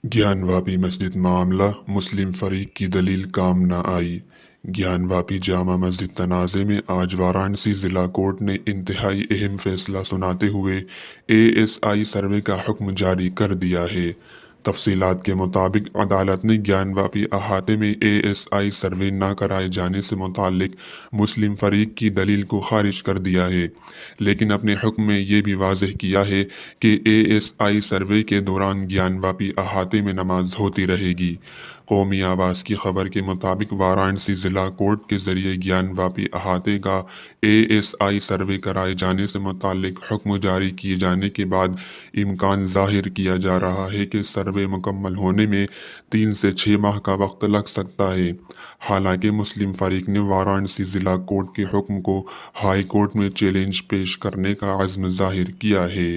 ज्ञानवापी मस्जिद मामला मुस्लिम फरीक की दलील काम न आई। ज्ञानवापी जामा मस्जिद तनाज़े में आज वाराणसी ज़िला कोर्ट ने इंतहाई अहम फैसला सुनाते हुए एएसआई सर्वे का हुक्म जारी कर दिया है। तफसीलात के मुताबिक अदालत ने ज्ञानवापी अहाते में एएसआई सर्वे न कराए जाने से मुताल्लिक मुस्लिम फरीक की दलील को खारिज कर दिया है, लेकिन अपने हुक्म में ये भी वाज़ेह किया है कि एएसआई सर्वे के दौरान ज्ञानवापी अहाते में नमाज होती रहेगी। कौमी आवाज़ की खबर के मुताबिक वाराणसी ज़िला कोर्ट के ज़रिए ज्ञानवापी अहाते का एएसआई सर्वे कराए जाने से मुताल्लिक हुक्म जारी किए जाने के बाद इम्कान ज़ाहिर किया जा रहा है कि सर्वे मुकम्मल होने में 3 से 6 माह का वक्त लग सकता है। हालांकि मुस्लिम फरीक ने वाराणसी ज़िला कोर्ट के हुक्म को हाई कोर्ट में चैलेंज पेश करने का अज़्म ज़ाहिर किया है।